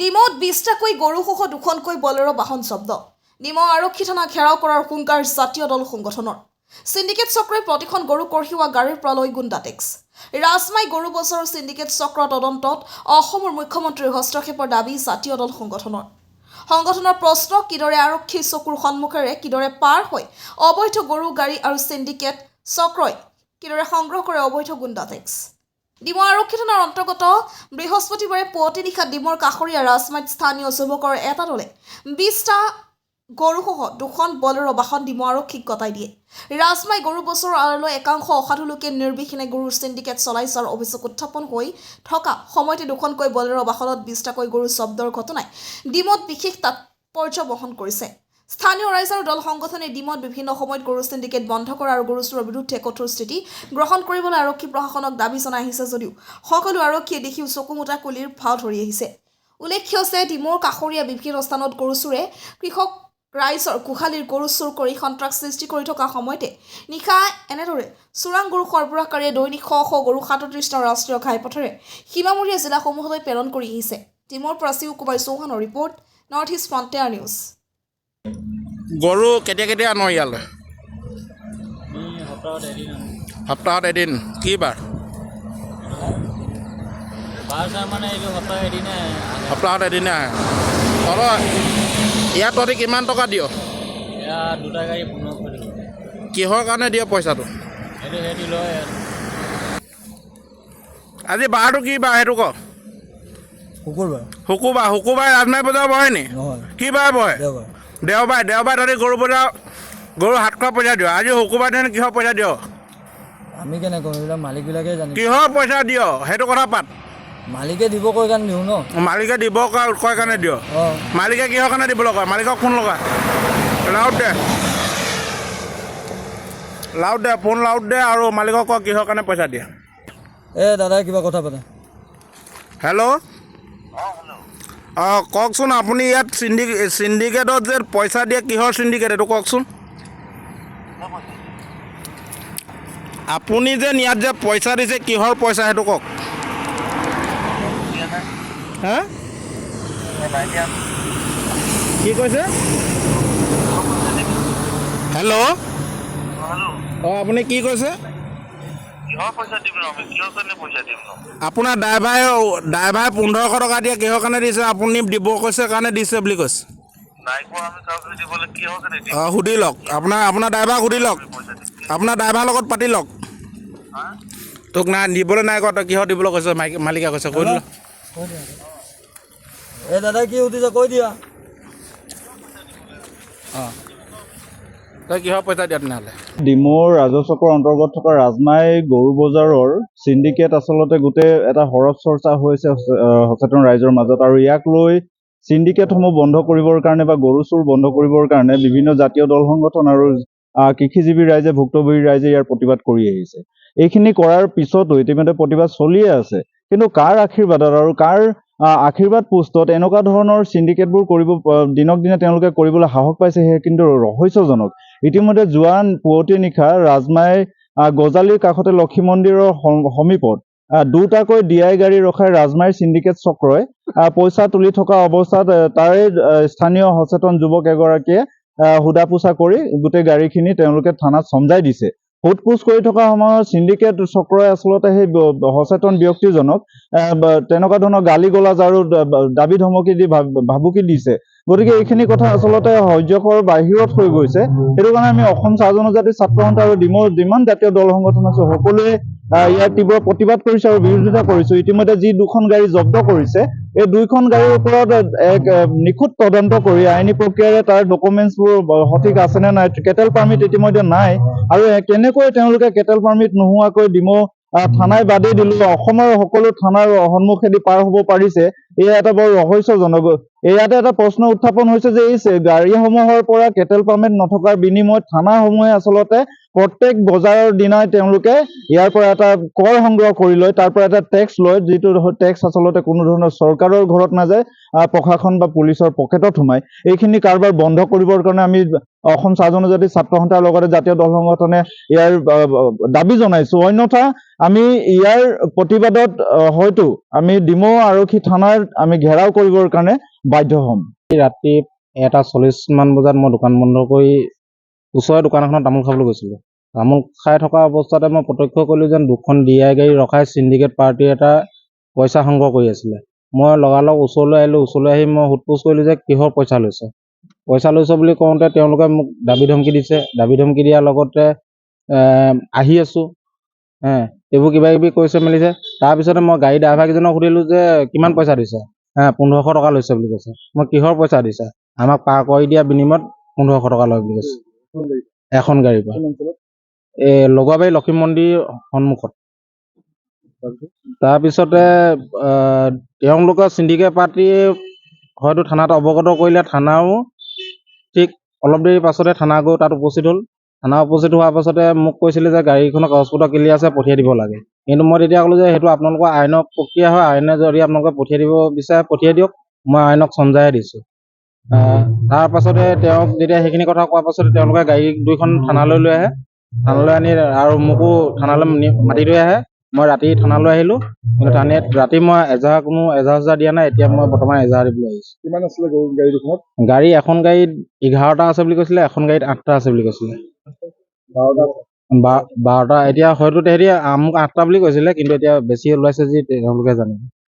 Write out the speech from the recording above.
ডিমৌত 20টাকৈ গৰুসহ 2খনকৈ বলেৰো বাহন জব্দ। ডিমৌ আৰক্ষী থানা ঘেৰাও কৰাৰ হুংকাৰ জাতীয় দল সংগঠনৰ। সিন্ডিকেট চক্ৰই প্ৰতিখন গৰু কঢ়িওৱা গাড়ীৰ পৰা লৈ গুণ্ডা টেক্স। ৰাজমাই গৰু বজাৰৰ সিন্ডিকেট চক্ৰৰ তদন্তত অসমৰ মুখ্যমন্ত্ৰীৰ হস্তক্ষেপৰ দাবী জাতীয় দল সংগঠনৰ। সংগঠনৰ প্ৰশ্ন, কিদৰে আৰক্ষীৰ চকুৰ সন্মুখেৰে কিদৰে পাৰ হৈ অবৈধ গৰু গাড়ী আৰু সিন্ডিকেট চক্ৰই কিদৰে সংগ্ৰহ কৰে অবৈধ গুণ্ডা টেক্স। ডিমৌ আৰক্ষী থানাৰ অন্তৰ্গত বৃহস্পতিবাৰে পুৱতি নিশা ডিমৌৰ কাষৰীয়া ৰাজমাইত স্থানীয় যুৱকৰ এটা দলে 20টা গৰুসহ 2খন বলেৰো বাহন ডিমৌ আৰক্ষীক গতাই দিয়ে। ৰাজমাই গৰু বছৰৰ আড়লৈ একাংশ অসাধু লোকে নিৰ্বিঘিনে গৰুৰ সিন্ডিকেট চলাইছাৰ অভিযোগ উত্থাপন হৈ থকা সময়তে 2খনকৈ বলেৰো বাহনত 20টাকৈ গৰু জব্দৰ ঘটনাই ডিমৌত বিশেষ তাৎপৰ্য বহন কৰিছে। স্থানীয় ৰাইজ আৰু দল সংগঠনে ডিমৌত বিভিন্ন সময়ত গৰু সিন্ডিকেট বন্ধ কৰা আৰু গৰু চোৰৰ বিৰুদ্ধে কঠোৰ স্থিতি গ্ৰহণ কৰিবলৈ আৰক্ষী প্ৰশাসনক দাবী জনাই আহিছে যদিও সকলো আৰক্ষীয়ে দেখিও চকুমোটা কুলিৰ ভাও ধৰি আহিছে। উল্লেখ্য যে ডিমৌৰ কাষৰীয়া বিভিন্ন স্থানত গৰু চোৰে কৃষক ৰাইজৰ গোহালিৰ গৰু চুৰ কৰি সন্ত্ৰাস সৃষ্টি কৰি থকা সময়তে নিশা এনেদৰে চোৰাং গৰু সৰবৰাহকাৰীয়ে দৈনিক শ শ গৰু 37টা ৰাষ্ট্ৰীয় ঘাইপথেৰে সীমামূৰীয়া জিলাসমূহলৈ প্ৰেৰণ কৰি আহিছে। ডিমৌৰ পৰা শিৱ কুমাৰ চৌহানৰ report, north east frontier news. গৰু কেতিয়া আনো ইয়ালৈ? সপ্তাহত এদিন। কি বাৰ? সপ্তাহত এদিনে আহে। ইয়াত তহঁতি কিমান টকা দিয়? কিহৰ কাৰণে দিয় পইচাটো? আজি বাৰটো কি বাৰ সেইটো ক? শুকুৰবাৰ ৰাজমাই বজাৰ বহে নি? কি বাৰ বহে? দেওবাৰে তহঁতি গৰু বজাৰ গৰু হাত খোৱা পইচা দিয়। আজি শুকুৰবাৰ দিন কিহৰ পইচা দিয়? আমি কেনেকৈ এইবিলাক মালিকবিলাকে জানিব। কিহৰ পইচা দিয় সেইটো কথা পাত। মালিকে দিব কৈ কাৰণে দিওঁ ন। মালিকে দিব কয় কাৰণে দিয়। মালিকে কিহৰ কাৰণে দিবলৈ কয়? মালিকক ফোন লগা। লাউড দে ফোন লাউড দে আৰু মালিকক কয় কিহৰ কাৰণে পইচা দিয়ে। দাদা কিবা কথা পাতে। হেল্ল', কওকচোন আপুনি ইয়াত সিন্ডিকেটত যে পইচা দিয়ে কিহৰ সিন্ডিকেট এইটো কওকচোন। আপুনি যে ইয়াত যে পইচা দিছে কিহৰ পইচা সেইটো কওক। হা কি কৈছে? হেল্ল', আপুনি কি কৈছে? আপোনাৰ ড্ৰাইভাৰে 1500 টকা দিয়ে কিহৰ কাৰণে দিছে? আপুনি দিব কৈছে কাৰণে দিছে বুলি কৈছে। সুধি লওক, আপোনাৰ ড্ৰাইভাৰক সুধি লওক, আপোনাৰ ড্ৰাইভাৰৰ লগত পাতি লওক। তোক নাই দিবলৈ নাই কোৱা, তই কিহৰ দিবলৈ কৈছে? মালিকে কৈছে কৈ দিল। দাদা কি সুধিছে কৈ দিয়া। তই কিহৰ পইচা দিয়া তেনেহ'লে? ডিমৌৰ ৰাজহ চক্ৰৰ অন্তৰ্গত থকা ৰাজমাই গৰু বজাৰৰ সিন্ডিকেট আচলতে গোটেই এটা সৰব চৰ্চা হৈছে সচেতন ৰাইজৰ মাজত, আৰু ইয়াক লৈ সিন্ডিকেটসমূহ বন্ধ কৰিবৰ কাৰণে বা গৰু চুৰ বন্ধ কৰিবৰ কাৰণে বিভিন্ন জাতীয় দল সংগঠন আৰু কৃষিজীৱী ৰাইজে ভুক্তভোগী ৰাইজে ইয়াৰ প্ৰতিবাদ কৰি আহিছে। এইখিনি কৰাৰ পিছতো ইতিমধ্যে প্ৰতিবাদ চলিয়ে আছে, কিন্তু কাৰ আশীৰ্বাদত আৰু কাৰ আশীৰ্বাদ পোষ্টত এনেকুৱা ধৰণৰ সিন্ডিকেটবোৰ দিনক দিনে তেওঁলোকে কৰিবলৈ সাহস পাইছে সেয়া কিন্তু ৰহস্যজনক। ইতিমধ্যে যোৱা পুৱতি নিশা ৰাজমাই গজালিৰ কাষতে লক্ষী মন্দিৰৰ সমীপত 2টাকৈ DI গাড়ী ৰখাই ৰাজমাইৰ সিন্ডিকেট চক্ৰই পইচা তুলি থকা অৱস্থাত তাৰে স্থানীয় সচেতন যুৱক এগৰাকীয়ে হুদা পোছা কৰি গোটেই গাড়ীখিনি তেওঁলোকে থানাত চমজাই দিছে। সোধ পোছ কৰি থকা সময়ত সিন্ডিকেট চক্ৰই আচলতে সেই সচেতন ব্যক্তিজনক তেনেকুৱা ধৰণৰ গালি গলাজ আৰু দাবী ধমকি দি ভাবুকি দিছে। গতিকে এইখিনি কথা আচলতে সহ্যকৰ বাহিৰত হৈ গৈছে। সেইটো কাৰণে আমি অসম চাহ জনজাতি ছাত্ৰ সন্থা আৰু ডিমৌৰ যিমান জাতীয় দল সংগঠন আছে সকলোৱে ইয়াৰ তীব্ৰ প্ৰতিবাদ কৰিছে আৰু বিৰোধিতা কৰিছো। ইতিমধ্যে যি 2খন গাড়ী জব্দ কৰিছে, এই 2খন গাড়ীৰ ওপৰত এক নিখুঁত তদন্ত কৰি আইনী প্ৰক্ৰিয়াৰে তাৰ ডকুমেণ্টছবোৰ সঠিক আছেনে নাই, কেটেল পাৰ্মিট ইতিমধ্যে নাই, আৰু কেনেকৈ তেওঁলোকে কেটেল পাৰ্মিট নোহোৱাকৈ ডিমৌ থানাই বাদেই দিলো অসমৰ সকলো থানাৰ সন্মুখেদি পাৰ হ'ব পাৰিছে, এয়া এটা বৰ ৰহস্যজনক। ইয়াতে এটা প্ৰশ্ন উত্থাপন হৈছে যে এই গাড়ীসমূহৰ পৰা কেটেল পাৰ্মিট নথকাৰ বিনিময়ত থানাসমূহে আচলতে প্ৰত্যেক বজাৰৰ দিনাই তেওঁলোকে ইয়াৰ পৰা এটা কৰ সংগ্ৰহ কৰি লয়, তাৰ পৰা এটা টেক্স লয়, যিটো টেক্স আচলতে কোনো ধৰণৰ চৰকাৰৰ ঘৰত নাযায়, প্ৰশাসন বা পুলিচৰ পকেটত সোমায়। এইখিনি কাৰবাৰ বন্ধ কৰিবৰ কাৰণে আমি অসম চাহ জনজাতি ছাত্ৰ সন্থাৰ লগতে জাতীয় দল সংগঠনে ইয়াৰ দাবী জনাইছো। অন্যথা আমি ইয়াৰ প্ৰতিবাদত হয়তো আমি ডিমৌ আৰক্ষী থানাৰ আমি ঘেৰাও কৰিবৰ কাৰণে বাধ্য হ'ম। ৰাতি 1:40 মান বজাত মই দোকান বন্ধ কৰি ওচৰৰ দোকান এখনত তামোল খাবলৈ গৈছিলোঁ। তামোল খাই থকা অৱস্থাতে মই প্ৰত্যক্ষ কৰিলোঁ যেন দুখন DI গাড়ী ৰখাই চিণ্ডিকেট পাৰ্টি এটা পইচা সংগ্ৰহ কৰি আছিলে। মই লগালগ ওচৰলৈ আহিলোঁ। ওচৰলৈ আহি মই সোধপোছ কৰিলোঁ যে কিহৰ পইচা লৈছে বুলি কওঁতে তেওঁলোকে মোক দাবী ধমকি দিছে। দাবী ধমকি দিয়াৰ লগতে আহি আছোঁ এইবোৰ কিবা কিবি কৈছে মেলিছে। তাৰপিছতে মই গাড়ী ড্ৰাইভাৰকেইজনক সুধিলোঁ যে কিমান পইচা দিছে। 1500 টকা লৈছে বুলি কৈছে। মই কিহৰ পইচা দিছে? আমাক পাৰ কৰি দিয়া বিনিময়ত 1500 টকা লয় বুলি কৈছে এখন গাড়ীৰ পৰা। লগোৱাবাৰী লক্ষী মন্দিৰ সন্মুখত। তাৰপিছতে তেওঁলোকৰ চিণ্ডিকেট পাৰ্টি হয়তো থানাত অৱগত কৰিলে। থানাও ঠিক অলপ দেৰি পাছতে থানা গৈ তাত উপস্থিত হ'ল। থানা উপস্থিত হোৱাৰ পাছতে মোক কৈছিলে যে গাড়ীখনৰ কাগজপত্ৰ ক্লিয়াৰ আছে, পঠিয়াই দিব লাগে। কিন্তু মই তেতিয়া ক'লোঁ যে সেইটো আপোনালোকৰ আইনৰ প্ৰক্ৰিয়া হয়। আইনে যদি আপোনালোকে পঠিয়াই দিব বিচাৰে পঠিয়াই দিয়ক, মই আইনক চমজাই দিছোঁ। তাৰ পাছতে তেওঁক যেতিয়া সেইখিনি কথা কোৱাৰ পাছতে তেওঁলোকে গাড়ী দুইখন থানালৈ লৈ আহে। থানালৈ আনি আৰু মোকো থানালৈ মাতি লৈ আহে। মই ৰাতি থানালৈ আহিলোঁ। কিন্তু ৰাতি মই কোনো এজাহাৰ দিয়া নাই। এতিয়া মই বৰ্তমান এজাহাৰ দিবলৈ আহিছোঁ। কিমান আছিলে গাড়ী দুখনত? গাড়ী এখন গাড়ীত 11টা আছে বুলি কৈছিলে, এখন গাড়ীত 8টা আছে বুলি কৈছিলে। 12টা এতিয়া হয়তো তেহেঁতি মোক 8টা বুলি কৈছিলে, কিন্তু এতিয়া বেছি ওলাইছে যি তেওঁলোকে জানে।